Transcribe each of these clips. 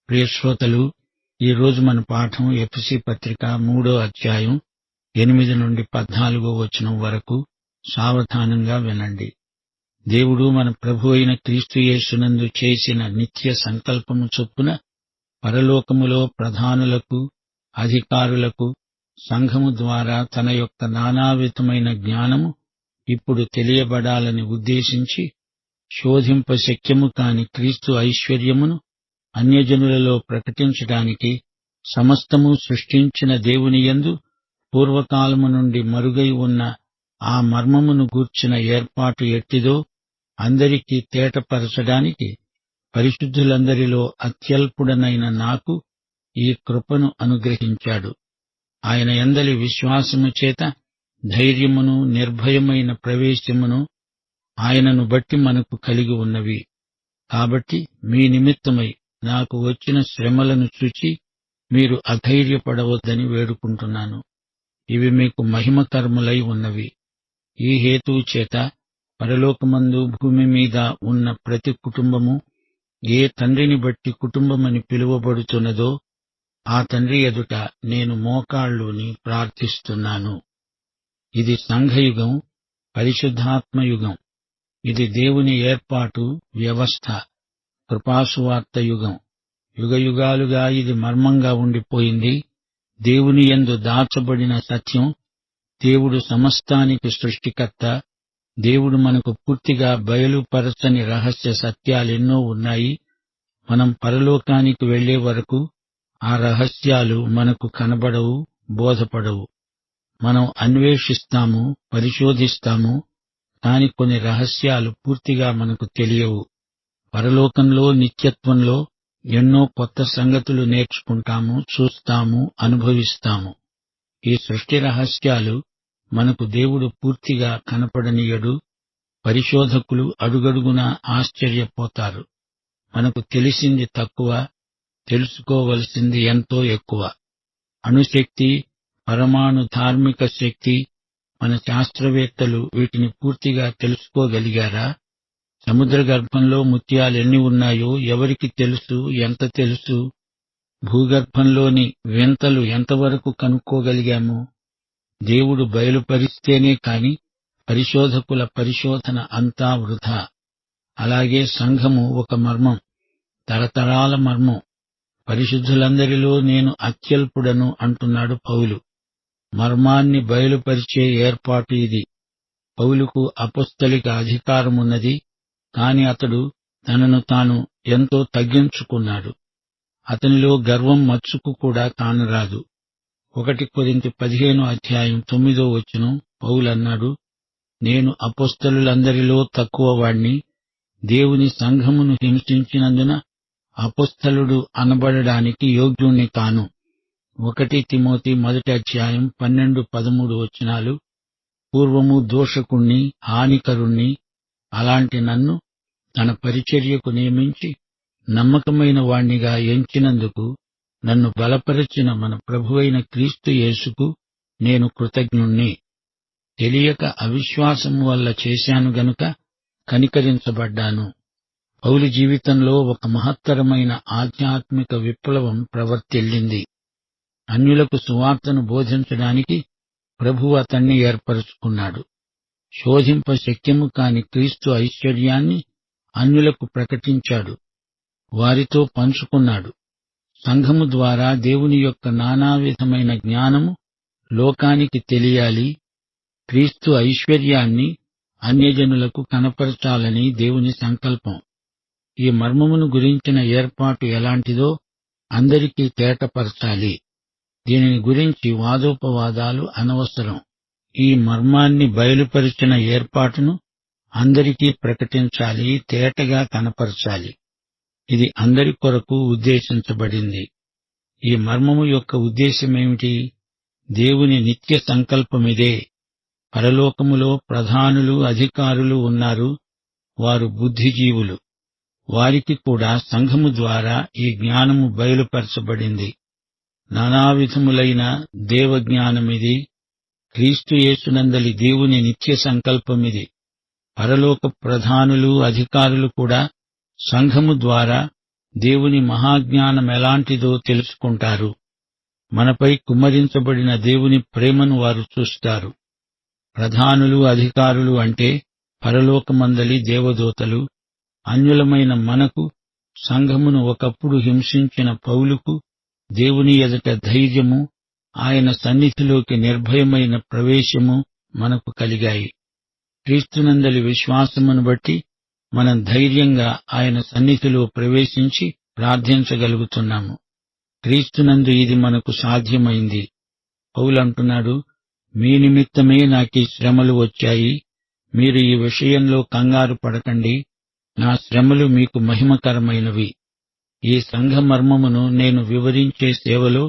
ప్రియ శ్రోతలు, ఈ రోజు మన పాఠం ఎఫెసీ పత్రిక 3వ అధ్యాయం 8 నుండి 14వ వచనం వరకు. సావధానంగా వినండి. దేవుడు మన ప్రభు అయిన క్రీస్తు యేసునందు చేసిన నిత్య సంకల్పము చొప్పున పరలోకములో ప్రధానులకు, అధికారులకు సంఘము ద్వారా తన యొక్క నానావిధమైన జ్ఞానము ఇప్పుడు తెలియబడాలని ఉద్దేశించి శోధింప శక్యము కాని క్రీస్తు ఐశ్వర్యమును అన్యజనులలో ప్రకటించడానికి సమస్తము సృష్టించిన దేవునియందు పూర్వకాలము నుండి మరుగై ఉన్న ఆ మర్మమును గూర్చిన ఏర్పాటు ఎట్టిదో అందరికీ తేటపరచడానికి పరిశుద్ధులందరిలో అత్యల్పుడనైన నాకు ఈ కృపను అనుగ్రహించాడు. ఆయన యందలి విశ్వాసము చేత ధైర్యమును, నిర్భయమైన ప్రవేశమును ఆయనను బట్టి మనకు కలిగి ఉన్నవి. కాబట్టి మీ నిమిత్తమై నాకు వచ్చిన శ్రమలను చూచి మీరు అధైర్యపడవద్దని వేడుకుంటున్నాను. ఇవి మీకు మహిమకరములై ఉన్నవి. ఈ హేతువు చేత పరలోకమందు భూమి మీద ఉన్న ప్రతి కుటుంబము ఏ తండ్రిని బట్టి కుటుంబమని పిలువబడుతున్నదో ఆ తండ్రి ఎదుట నేను మోకాళ్ళూని ప్రార్థిస్తున్నాను. ఇది సంఘయుగం, పరిశుద్ధాత్మయుగం. ఇది దేవుని ఏర్పాటు, వ్యవస్థ, కృపాసువార్త యుగం. యుగయుగాలుగా ఇది మర్మంగా ఉండిపోయింది. దేవుని యందు దాచబడిన సత్యం. దేవుడు సమస్తానికి సృష్టికర్త. దేవుడు మనకు పూర్తిగా బయలుపరచని రహస్య సత్యాలెన్నో ఉన్నాయి. మనం పరలోకానికి వెళ్లే వరకు ఆ రహస్యాలు మనకు కనబడవు, బోధపడవు. మనం అన్వేషిస్తాము, పరిశోధిస్తాము, కాని కొన్ని రహస్యాలు పూర్తిగా మనకు తెలియవు. పరలోకంలో, నిత్యత్వంలో ఎన్నో కొత్త సంగతులు నేర్చుకుంటాము, చూస్తాము, అనుభవిస్తాము. ఈ సృష్టి రహస్యాలు మనకు దేవుడు పూర్తిగా కనపడనీయడు. పరిశోధకులు అడుగడుగునా ఆశ్చర్యపోతారు. మనకు తెలిసింది తక్కువ, తెలుసుకోవలసింది ఎంతో ఎక్కువ. అణుశక్తి, పరమాణు ధార్మిక శక్తి, మన శాస్త్రవేత్తలు వీటిని పూర్తిగా తెలుసుకోగలిగారా? సముద్ర గర్భంలో ముత్యాలెన్ని ఉన్నాయో ఎవరికి తెలుసు, ఎంత తెలుసు? భూగర్భంలోని వింతలు ఎంతవరకు కనుక్కోగలిగాము? దేవుడు బయలుపరిస్తేనే కాని పరిశోధకుల పరిశోధన అంతా వృథా. అలాగే సంఘము ఒక మర్మం, తరతరాల మర్మం. పరిశుద్ధులందరిలో నేను అత్యల్పుడను అంటున్నాడు పౌలు. మర్మాన్ని బయలుపరిచే ఏర్పాటు ఇది. పౌలుకు అపొస్తలిక అధికారమున్నది, కాని అతడు తనను తాను ఎంతో తగ్గించుకున్నాడు. అతనిలో గర్వం మచ్చుకు కూడా కానరాదు. 1 కొరింథీ 15వ అధ్యాయం 9వ వచనం పౌలన్నాడు, నేను అపొస్తలులందరిలో తక్కువవాణ్ణి, దేవుని సంఘమును హింసించినందున అపొస్తలుడు అనబడడానికి యోగ్యుణ్ణి కాను. 1 తిమోతి 1వ అధ్యాయం 12, 13 వచనాలు. పూర్వము దోషకుణ్ణి, హానికరుణ్ణి, అలాంటి నన్ను తన పరిచర్యకు నియమించి నమ్మకమైన వాణ్ణిగా ఎంచినందుకు నన్ను బలపరచిన మన ప్రభువైన క్రీస్తు యేసుకు నేను కృతజ్ఞుణ్ణి. తెలియక అవిశ్వాసము వల్ల చేశాను గనుక కనికరించబడ్డాను. పౌలు జీవితంలో ఒక మహత్తరమైన ఆధ్యాత్మిక విప్లవం ప్రవర్తిల్లింది. అన్యులకు సువార్తను బోధించడానికి ప్రభువు అతణ్ణి ఏర్పరచుకున్నాడు. శోధింప శక్యము కాని క్రీస్తు ఐశ్వర్యాన్ని అన్యులకు ప్రకటించాడు, వారితో పంచుకున్నాడు. సంఘము ద్వారా దేవుని యొక్క నానావిధమైన జ్ఞానము లోకానికి తెలియాలి. క్రీస్తు ఐశ్వర్యాన్ని అన్యజనులకు కనపరచాలని దేవుని సంకల్పం. ఈ మర్మమును గురించిన ఏర్పాటు ఎలాంటిదో అందరికీ తేటపరచాలి. దీనిని గురించి వాదోపవాదాలు అనవసరం. ఈ మర్మాన్ని బయలుపరిచిన ఏర్పాటును అందరికీ ప్రకటించాలి, తేటగా కనపరచాలి. ఇది అందరి కొరకు ఉద్దేశించబడింది. ఈ మర్మము యొక్క ఉద్దేశమేమిటి? దేవుని నిత్య సంకల్పమిదే. పరలోకములో ప్రధానులు, అధికారులు ఉన్నారు. వారు బుద్ధిజీవులు. వారికి కూడా సంఘము ద్వారా ఈ జ్ఞానము బయలుపరచబడింది. నానావిధములైన దేవజ్ఞానమిది. క్రీస్తు యేసునందలి దేవుని నిత్య సంకల్పమిది. పరలోక ప్రధానులు, అధికారులు కూడా సంఘము ద్వారా దేవుని మహాజ్ఞానమెలాంటిదో తెలుసుకుంటారు. మనపై కుమ్మరించబడిన దేవుని ప్రేమను వారు చూస్తారు. ప్రధానులు, అధికారులు అంటే పరలోకమందలి దేవదూతలు. అన్యులమైన మనకు, సంఘమును ఒకప్పుడు హింసించిన పౌలుకు దేవుని ఎదుట ధైర్యము, ఆయన సన్నిధిలోకి నిర్భయమైన ప్రవేశము మనకు కలిగాయి. క్రీస్తునందలి విశ్వాసమును బట్టి మనం ధైర్యంగా ఆయన సన్నిధిలో ప్రవేశించి ప్రార్థించగలుగుతున్నాము. క్రీస్తునందు ఇది మనకు సాధ్యమైంది. పౌలంటున్నాడు, మీ నిమిత్తమే నాకీ శ్రమలు వచ్చాయి. మీరు ఈ విషయంలో కంగారు పడకండి. నా శ్రమలు మీకు మహిమకరమైనవి. ఈ సంఘ మర్మమును నేను వివరించే సేవలో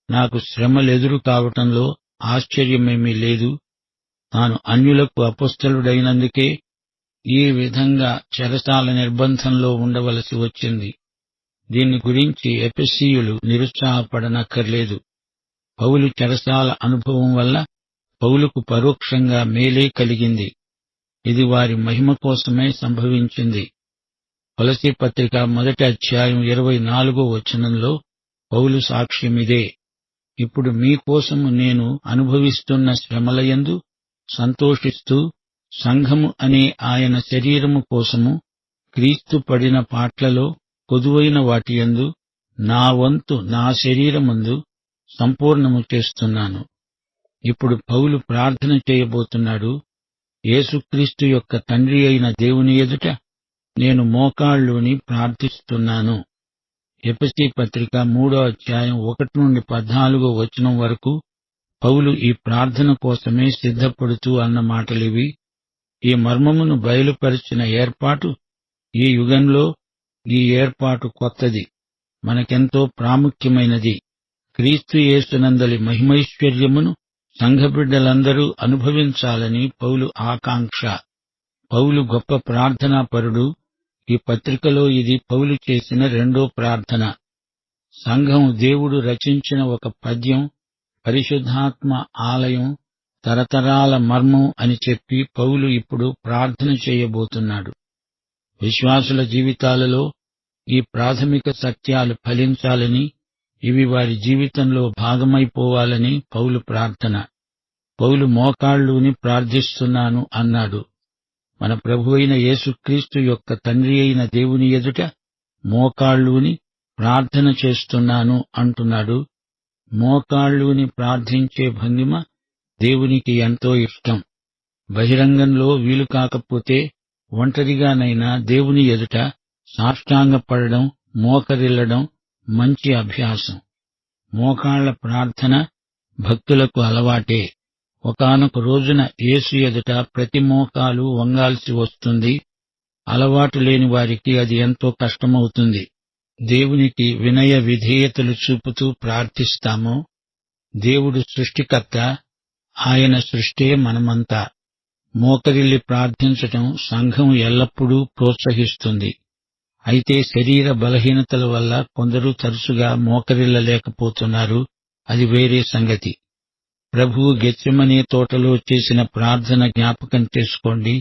నాకు శ్రమలెదురు కావటంలో ఆశ్చర్యమేమీ లేదు. తాను అన్యులకు అపొస్తలుడైనందుకే ఈ విధంగా చెరసాల నిర్బంధంలో ఉండవలసి వచ్చింది. దీన్ని గురించి ఎఫెసీయులు నిరుత్సాహపడనక్కర్లేదు. పౌలు చెరసాల అనుభవం వల్ల పౌలుకు పరోక్షంగా మేలే కలిగింది. ఇది వారి మహిమ కోసమే సంభవించింది. కొలసీ పత్రిక 1వ అధ్యాయం 24వ వచనంలో పౌలు సాక్ష్యమిదే. ఇప్పుడు మీకోసము నేను అనుభవిస్తున్న శ్రమలయందు సంతోషిస్తూ సంఘము అనే ఆయన శరీరము కోసము క్రీస్తు పడిన పాట్లలో కొదువైన వాటియందు నా వంతు నా శరీరమందు సంపూర్ణము చేస్తున్నాను. ఇప్పుడు పౌలు ప్రార్థన చేయబోతున్నాడు. యేసుక్రీస్తు యొక్క తండ్రి అయిన దేవుని ఎదుట నేను మోకాళ్ళూని ప్రార్థిస్తున్నాను. ఎఫెసీ పత్రిక 3వ అధ్యాయం 1 నుండి 14వ వచనం వరకు పౌలు ఈ ప్రార్థన కోసమే సిద్ధపడుతూ అన్న మాటలివి. ఈ మర్మమును బయలుపరిచిన ఏర్పాటు ఈ యుగంలో, ఈ ఏర్పాటు కొత్తది, మనకెంతో ప్రాముఖ్యమైనది. క్రీస్తు యేసునందలి మహిమైశ్వర్యమును సంఘబిడ్డలందరూ అనుభవించాలని పౌలు ఆకాంక్ష. పౌలు గొప్ప ప్రార్థనాపరుడు. ఈ పత్రికలో ఇది పౌలు చేసిన రెండో ప్రార్థన. సంఘం దేవుడు రచించిన ఒక పద్యం, పరిశుద్ధాత్మ ఆలయం, తరతరాల మర్మం అని చెప్పి పౌలు ఇప్పుడు ప్రార్థన చేయబోతున్నాడు. విశ్వాసుల జీవితాలలో ఈ ప్రాథమిక సత్యాలు ఫలించాలని, ఇవి వారి జీవితంలో భాగమైపోవాలని పౌలు ప్రార్థన. పౌలు మోకాళ్ళూని ప్రార్థిస్తున్నాను అన్నాడు. మన ప్రభువైన యేసుక్రీస్తు యొక్క తండ్రి అయిన దేవుని ఎదుట మోకాళ్ళూని ప్రార్థన చేస్తున్నాను అంటున్నాడు. మోకాళ్ళూని ప్రార్థించే భంగిమ దేవునికి ఎంతో ఇష్టం. బహిరంగంలో వీలు కాకపోతే ఒంటరిగానైనా దేవుని ఎదుట సాష్టాంగపడడం, మోకరిల్లడం మంచి అభ్యాసం. మోకాళ్ల ప్రార్థన భక్తులకు అలవాటే. ఒకానొక రోజున యేసు ఎదుట ప్రతి మోకాలు వంగాల్సి వస్తుంది. అలవాటు లేని వారికి అది ఎంతో కష్టమవుతుంది. దేవునికి వినయ విధేయతలు చూపుతూ ప్రార్థిస్తాము. దేవుడు సృష్టికర్త, ఆయన సృష్టే మనమంతా. మోకరిల్లి ప్రార్థించటం సంఘం ఎల్లప్పుడూ ప్రోత్సహిస్తుంది. అయితే శరీర బలహీనతల వల్ల కొందరు తరచుగా మోకరిల్లలేకపోతున్నారు. అది వేరే సంగతి. ప్రభువు గెత్సెమనే తోటలో చేసిన ప్రార్థన జ్ఞాపకం చేసుకోండి.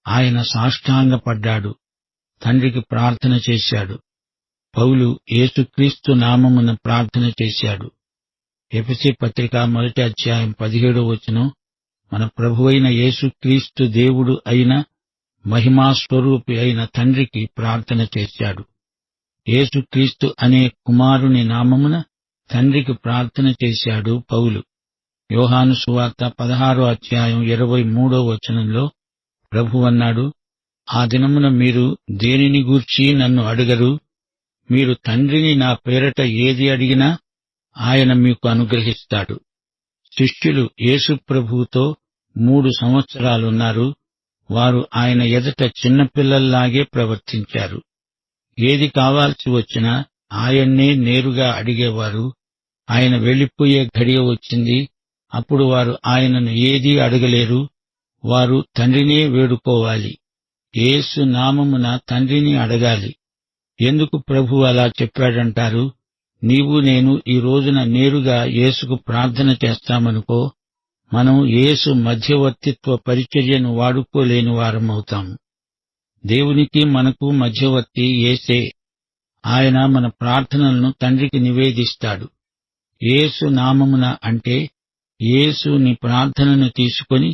ఆయన సాష్టాంగపడ్డాడు, తండ్రికి ప్రార్థన చేశాడు. పౌలు యేసుక్రీస్తు నామమున ప్రార్థన చేశాడు. ఎఫెసీ పత్రిక 1వ అధ్యాయం 17వ వచనం మన ప్రభువైన యేసుక్రీస్తు దేవుడు అయిన మహిమాస్వరూపి అయిన తండ్రికి ప్రార్థన చేశాడు. యేసుక్రీస్తు అనే కుమారుని నామమున తండ్రికి ప్రార్థన చేశాడు పౌలు. యోహాను సువార్త 16వ అధ్యాయం 23వ వచనంలో ప్రభువన్నాడు, ఆ దినమున మీరు దేనిని గూర్చి నన్ను అడగరు. మీరు తండ్రిని నా పేరట ఏది అడిగినా ఆయన మీకు అనుగ్రహిస్తాడు. శిష్యులు యేసు ప్రభువుతో 3 సంవత్సరాలున్నారు. వారు ఆయన ఎదుట చిన్నపిల్లల్లాగే ప్రవర్తించారు. ఏది కావాల్సి వచ్చినా ఆయన్నే నేరుగా అడిగేవారు. ఆయన వెళ్లిపోయే ఘడియ వచ్చింది. అప్పుడు వారు ఆయనను ఏదీ అడగలేరు. వారు తండ్రినే వేడుకోవాలి. యేసు నామమున తండ్రిని అడగాలి. ఎందుకు ప్రభువు అలా చెప్పాడంటారు? నీవు నేను ఈ రోజున నేరుగా యేసుకు ప్రార్థన చేస్తామనుకో, మనం యేసు మధ్యవర్తిత్వ పరిచర్యను వాడుకోలేని వారమవుతాము. దేవునికి మనకు మధ్యవర్తి యేసే. ఆయన మన ప్రార్థనలను తండ్రికి నివేదిస్తాడు. యేసు నామమున అంటే యేసు నీ ప్రార్థనను తీసుకొని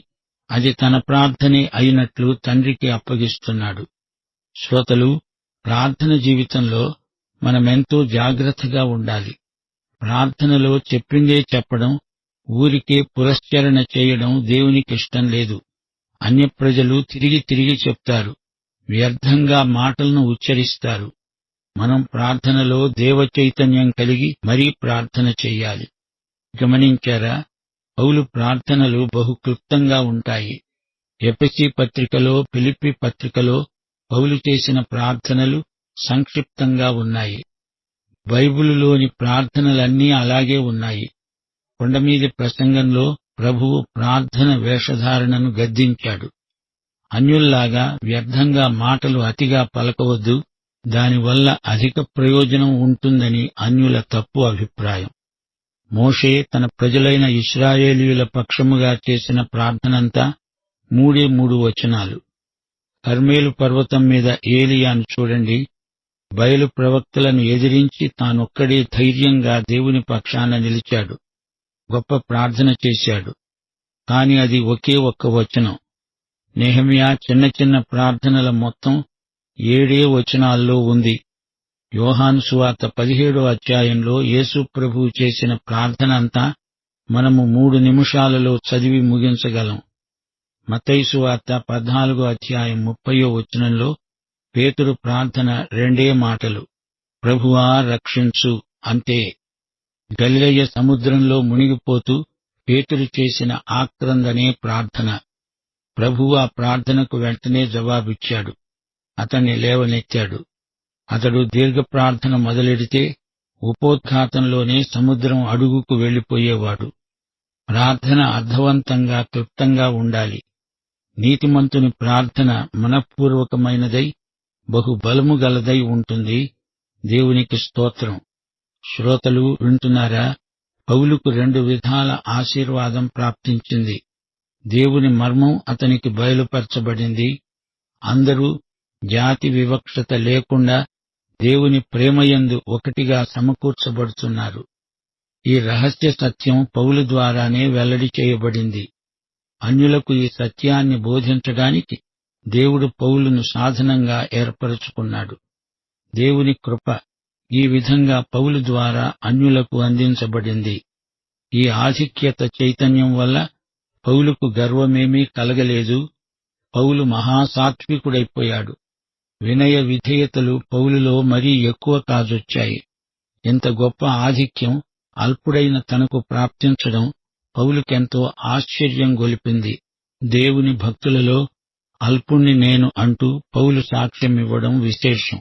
అది తన ప్రార్థనే అయినట్లు తండ్రికి అప్పగిస్తున్నాడు. శ్రోతలు, ప్రార్థన జీవితంలో మనమెంతో జాగ్రత్తగా ఉండాలి. ప్రార్థనలో చెప్పిందే చెప్పడం, ఊరికే పురస్చరణ చేయడం దేవునికిష్టం లేదు. అన్యప్రజలు తిరిగి తిరిగి చెప్తారు, వ్యర్థంగా మాటలను ఉచ్చరిస్తారు. మనం ప్రార్థనలో దేవ చైతన్యం కలిగి మరీ ప్రార్థన చెయ్యాలి. గమనించారా? పౌలు ప్రార్థనలు బహు క్లుప్తంగా ఉంటాయి. ఎఫెసీ పత్రికలో, ఫిలిప్పీ పత్రికలో పౌలు చేసిన ప్రార్థనలు సంక్షిప్తంగా ఉన్నాయి. బైబిలులోని ప్రార్థనలన్నీ అలాగే ఉన్నాయి. కొండమీది ప్రసంగంలో ప్రభువు ప్రార్థన వేషధారణను గద్దించాడు. అన్యుల్లాగా వ్యర్థంగా మాటలు అతిగా పలకవద్దు, దానివల్ల అధిక ప్రయోజనం ఉంటుందని అన్యుల తప్పు అభిప్రాయం. మోషే తన ప్రజలైన ఇశ్రాయేలీయుల పక్షముగా చేసిన ప్రార్థనంతా 3 వచనాలు. కర్మేలు పర్వతం మీద ఏలీయాను చూడండి. బయలు ప్రవక్తలను ఎదిరించి తానొక్కడే ధైర్యంగా దేవుని పక్షాన నిలిచాడు. గొప్ప ప్రార్థన చేశాడు. కాని అది ఒకే ఒక్క వచనం. నెహెమ్యా చిన్న చిన్న ప్రార్థనల మొత్తం 7 వచనాల్లో ఉంది. యోహాను సువార్త 17వ అధ్యాయంలో యేసు ప్రభువు చేసిన ప్రార్థన అంతా మనము 3 నిమిషాలలో చదివి ముగించగలం. మత్తయి సువార్త 14వ అధ్యాయం 30వ వచనంలో పేతురు ప్రార్థన 2 మాటలు, ప్రభువా రక్షించు, అంతే. గలిలయ సముద్రంలో మునిగిపోతూ పేతురు చేసిన ఆక్రందనే ప్రార్థన. ప్రభువు ఆ ప్రార్థనకు వెంటనే జవాబిచ్చాడు. అతన్ని లేవనెత్తాడు. అతడు దీర్ఘ ప్రార్థన మొదలెడితే ఉపోద్ఘాతంలోనే సముద్రం అడుగుకు వెళ్లిపోయేవాడు. ప్రార్థన అర్థవంతంగా, క్లుప్తంగా ఉండాలి. నీతిమంతుని ప్రార్థన మనఃపూర్వకమైనదై బహుబలము గలదై ఉంటుంది. దేవునికి స్తోత్రం. శ్రోతలు వింటున్నారా? పౌలుకు 2 విధాల ఆశీర్వాదం ప్రాప్తించింది. దేవుని మర్మం అతనికి బయలుపరచబడింది. అందరూ జాతి వివక్షత లేకుండా దేవుని ప్రేమయందు ఒకటిగా సమకూర్చబడుతున్నారు. ఈ రహస్య సత్యం పౌలు ద్వారానే వెల్లడి చేయబడింది. అన్యులకు ఈ సత్యాన్ని బోధించడానికి దేవుడు పౌలును సాధనంగా ఏర్పరచుకున్నాడు. దేవుని కృప ఈ విధంగా పౌలు ద్వారా అన్యులకు అందించబడింది. ఈ ఆధిక్యత చైతన్యం వల్ల పౌలుకు గర్వమేమీ కలగలేదు. పౌలు మహాసాత్వికుడైపోయాడు. వినయ విధేయతలు పౌలులో మరీ ఎక్కువ కాజొచ్చాయి. ఇంత గొప్ప ఆధిక్యం అల్పుడైన తనకు ప్రాప్తించడం పౌలుకెంతో ఆశ్చర్యం గొలిపింది. దేవుని భక్తులలో అల్పుణ్ణి నేను అంటూ పౌలు సాక్ష్యమివ్వడం విశేషం.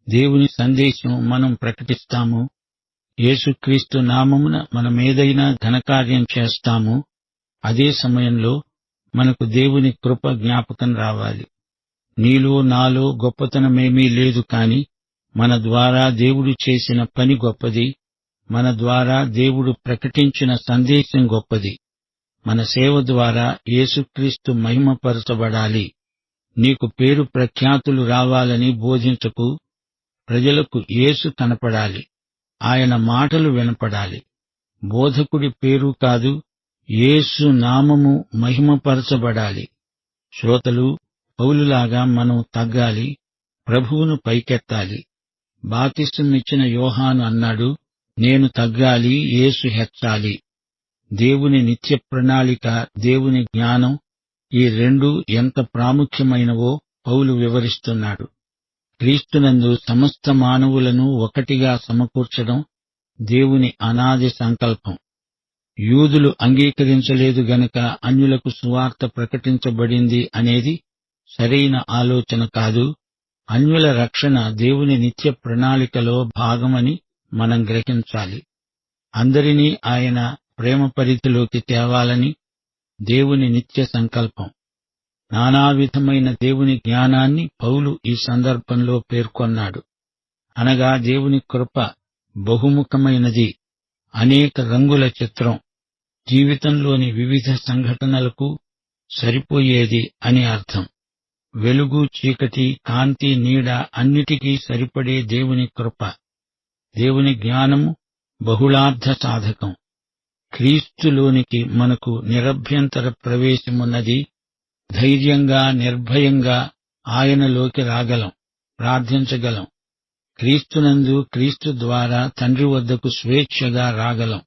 దేవుని సందేశం మనం ప్రకటిస్తాము. యేసుక్రీస్తు నామమున మనమేదైనా ఘనకార్యం చేస్తాము. అదే సమయంలో మనకు దేవుని కృప జ్ఞాపకం రావాలి. నీలో నాలో గొప్పతనమేమీ లేదు, కాని మన ద్వారా దేవుడు చేసిన పని గొప్పది. మన ద్వారా దేవుడు ప్రకటించిన సందేశం గొప్పది. మన సేవ ద్వారా యేసుక్రీస్తు మహిమపరచబడాలి. నీకు పేరు ప్రఖ్యాతులు రావాలని బోధించకు. ప్రజలకు యేసు కనపడాలి. ఆయన మాటలు వినపడాలి. బోధకుడి పేరు కాదు, యేసు నామము మహిమపరచబడాలి. శ్రోతలు, పౌలులాగా మనం తగ్గాలి, ప్రభువును పైకెత్తాలి. బాప్తిసమిచ్చిన యోహాను అన్నాడు, నేను తగ్గాలి, యేసు హెచ్చాలి. దేవుని నిత్య ప్రణాళిక, దేవుని జ్ఞానం, ఈ 2 ఎంత ప్రాముఖ్యమైనవో పౌలు వివరిస్తున్నాడు. క్రీస్తునందు సమస్త మానవులను ఒకటిగా సమకూర్చడం దేవుని అనాది సంకల్పం. యూదులు అంగీకరించలేదు గనక అన్యులకు సువార్త ప్రకటించబడింది అనేది సరైన ఆలోచన కాదు. అన్యుల రక్షణ దేవుని నిత్య ప్రణాళికలో భాగమని మనం గ్రహించాలి. అందరినీ ఆయన ప్రేమ పరిధిలోకి తేవాలని దేవుని నిత్య సంకల్పం. నానావిధమైన దేవుని జ్ఞానాన్ని పౌలు ఈ సందర్భంలో పేర్కొన్నాడు. అనగా దేవుని కృప బహుముఖమైనది, అనేక రంగుల చిత్రం, జీవితంలోని వివిధ సంఘటనలకు సరిపోయేది అని అర్థం. వెలుగు చీకటి, కాంతి నీడ అన్నిటికీ సరిపడే దేవుని కృప, దేవుని జ్ఞానము బహుళార్థ సాధకం. క్రీస్తులోనికి మనకు నిరభ్యంతర ప్రవేశమున్నది. ధైర్యంగా నిర్భయంగా ఆయనలోకి రాగలం, ప్రార్థించగలం. క్రీస్తునందు క్రీస్తు ద్వారా తండ్రి వద్దకు స్వేచ్ఛగా రాగలం.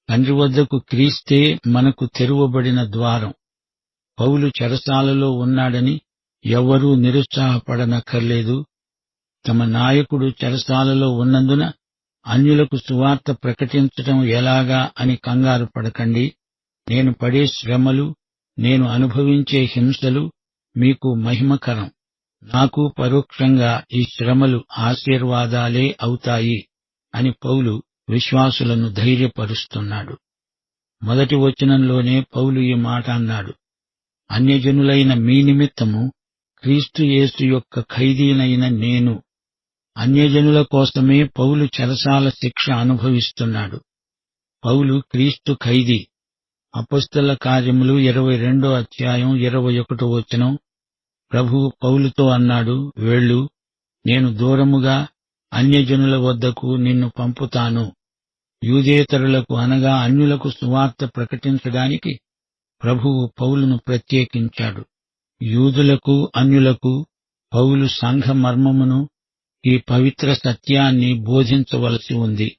తండ్రి వద్దకు క్రీస్తే మనకు తెరువబడిన ద్వారం. పౌలు చెరసాలలో ఉన్నాడని ఎవ్వరూ నిరుత్సాహపడనక్కర్లేదు. తమ నాయకుడు చెరసాలలో ఉన్నందున అన్యులకు సువార్త ప్రకటించటం ఎలాగా అని కంగారు పడకండి. నేను పడే శ్రమలు, నేను అనుభవించే హింసలు మీకు మహిమకరం. నాకు పరోక్షంగా ఈ శ్రమలు ఆశీర్వాదాలే అవుతాయి అని పౌలు విశ్వాసులను ధైర్యపరుస్తున్నాడు. మొదటి వచనంలోనే పౌలు ఈ మాట అన్నాడు, అన్యజనులైన మీ నిమిత్తము క్రీస్తు యేసు యొక్క ఖైదీనైన నేను. అన్యజనుల కోసమే పౌలు చెరసాల శిక్ష అనుభవిస్తున్నాడు. పౌలు క్రీస్తు ఖైదీ. అపొస్తలుల కార్యములు 22:21 ప్రభువు పౌలుతో అన్నాడు, వెళ్ళు, నేను దూరముగా అన్యజనుల వద్దకు నిన్ను పంపుతాను. యూదేతరులకు అనగా అన్యులకు సువార్త ప్రకటించడానికి ప్రభువు పౌలును ప్రత్యేకించాడు. యూదులకు అన్యులకు పౌలు సంఘ మర్మమును, ఈ పవిత్ర సత్యాన్ని బోధించవలసి ఉంది.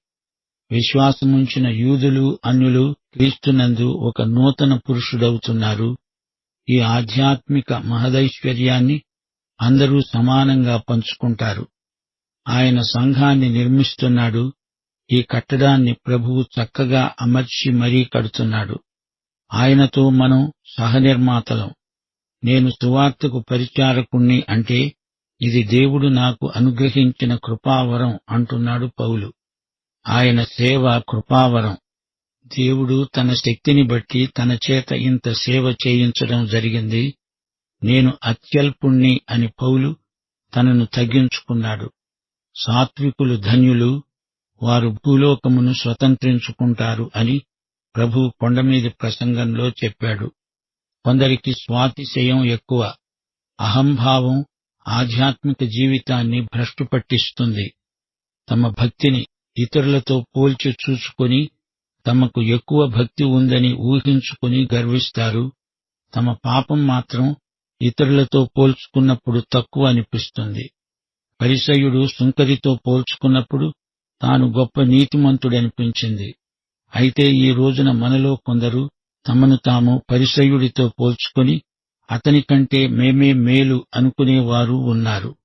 విశ్వాసముంచిన యూదులు అన్యులు క్రీస్తునందు ఒక నూతన పురుషుడవుతున్నారు. ఈ ఆధ్యాత్మిక మహదైశ్వర్యాన్ని అందరూ సమానంగా పంచుకుంటారు. ఆయన సంఘాన్ని నిర్మిస్తున్నాడు. ఈ కట్టడాన్ని ప్రభువు చక్కగా అమర్చి మరీ కడుతున్నాడు. ఆయనతో మనం సహనిర్మాతలం. నేను సువార్తకు పరిచారకుణ్ణి అంటే ఇది దేవుడు నాకు అనుగ్రహించిన కృపావరం అంటున్నాడు పౌలు. ఆయన సేవ కృపావరం. దేవుడు తన శక్తిని బట్టి తన చేత ఇంత సేవ చేయించడం జరిగింది. నేను అత్యల్పుణ్ణి అని పౌలు తనను తగ్గించుకున్నాడు. సాత్వికులు ధన్యులు, వారు భూలోకమును స్వతంత్రించుకుంటారు అని ప్రభువు కొండమీది ప్రసంగంలో చెప్పాడు. కొందరికి స్వాతిశయం ఎక్కువ. అహంభావం ఆధ్యాత్మిక జీవితాన్ని భ్రష్టు పట్టిస్తుంది. తమ భక్తిని ఇతరులతో పోల్చి చూసుకొని తమకు ఎక్కువ భక్తి ఉందని ఊహించుకుని గర్విస్తారు. తమ పాపం మాత్రం ఇతరులతో పోల్చుకున్నప్పుడు తక్కువ అనిపిస్తుంది. పరిసయ్యుడు సుంకరితో పోల్చుకున్నప్పుడు తాను గొప్ప నీతిమంతుడనిపించింది. అయితే ఈ రోజున మనలో కొందరు తమను తాము పరిసయ్యుడితో పోల్చుకొని అతని కంటే మేమే మేలు అనుకునేవారు ఉన్నారు.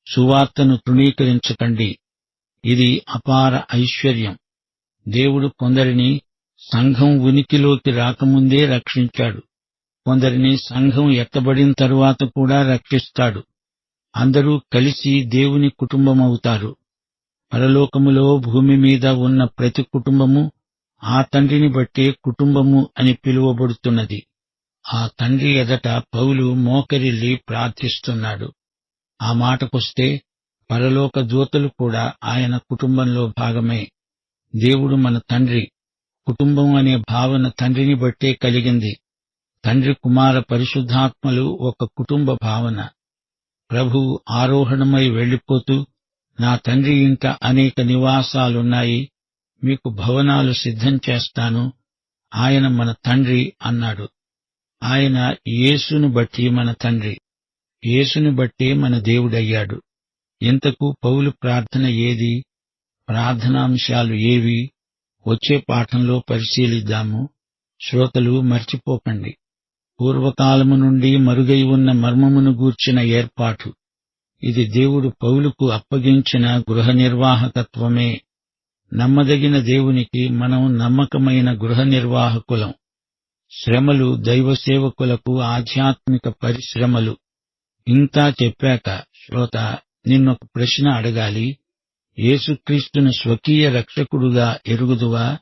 సువార్తను తృణీకరించకండి. ఇది అపార ఐశ్వర్యం. దేవుడు కొందరిని సంఘం ఉనికిలోకి రాకముందే రక్షించాడు. కొందరిని సంఘం ఎత్తబడిన తరువాత కూడా రక్షిస్తాడు. అందరూ కలిసి దేవుని కుటుంబమవుతారు. పరలోకములో భూమి మీద ఉన్న ప్రతి కుటుంబము ఆ తండ్రిని బట్టే కుటుంబము అని పిలువబడుతున్నది. ఆ తండ్రి ఎదట పౌలు మోకరిల్లి ప్రార్థిస్తున్నాడు. ఆ మాటకొస్తే పరలోక దూతలు కూడా ఆయన కుటుంబంలో భాగమే. దేవుడు మన తండ్రి. కుటుంబం అనే భావన తండ్రిని బట్టే కలిగింది. తండ్రి, కుమార, పరిశుద్ధాత్మలు ఒక కుటుంబ భావన. ప్రభువు ఆరోహణమై వెళ్లిపోతూ, నా తండ్రి ఇంట అనేక నివాసాలున్నాయి, మీకు భవనాలు సిద్ధం చేస్తాను, ఆయన మన తండ్రి అన్నాడు. ఆయన యేసును బట్టి మన తండ్రి, యేసుని బట్టే మన దేవుడయ్యాడు. ఇంతకు పౌలు ప్రార్థన ఏది? ప్రార్థనాంశాలు ఏవి? వచ్చే పాఠంలో పరిశీలిద్దాము. శ్రోతలు మర్చిపోకండి. పూర్వకాలము నుండి మరుగై ఉన్న మర్మమును గూర్చిన ఏర్పాటు. ఇది దేవుడు పౌలుకు అప్పగించిన గృహ నిర్వాహకత్వమే. నమ్మదగిన దేవునికి మనం నమ్మకమైన గృహ నిర్వాహకులం. శ్రమలు దైవసేవకులకు ఆధ్యాత్మిక పరిశ్రమలు. ఇంతా చెప్పాక శ్రోత, నిన్నొక ప్రశ్న అడగాలి. యేసుక్రీస్తును స్వకీయ రక్షకుడుగా ఎరుగుదువా?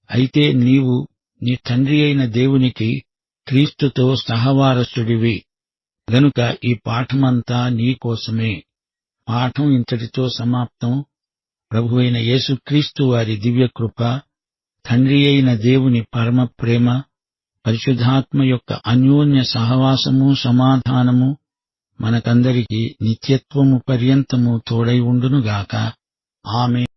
అయితే నీవు నీ తండ్రి అయిన దేవునికి క్రీస్తుతో సహవారసుడివి. గనుక ఈ పాఠమంతా నీకోసమే. పాఠం ఇంతటితో సమాప్తం. ప్రభువైన యేసుక్రీస్తు వారి దివ్యకృప, తండ్రి అయిన దేవుని పరమ ప్రేమ, పరిశుద్ధాత్మ యొక్క అన్యోన్య సహవాసము, సమాధానము మనకందరికీ నిత్యత్వము పర్యంతము తోడై ఉండునుగాక. ఆమేన్.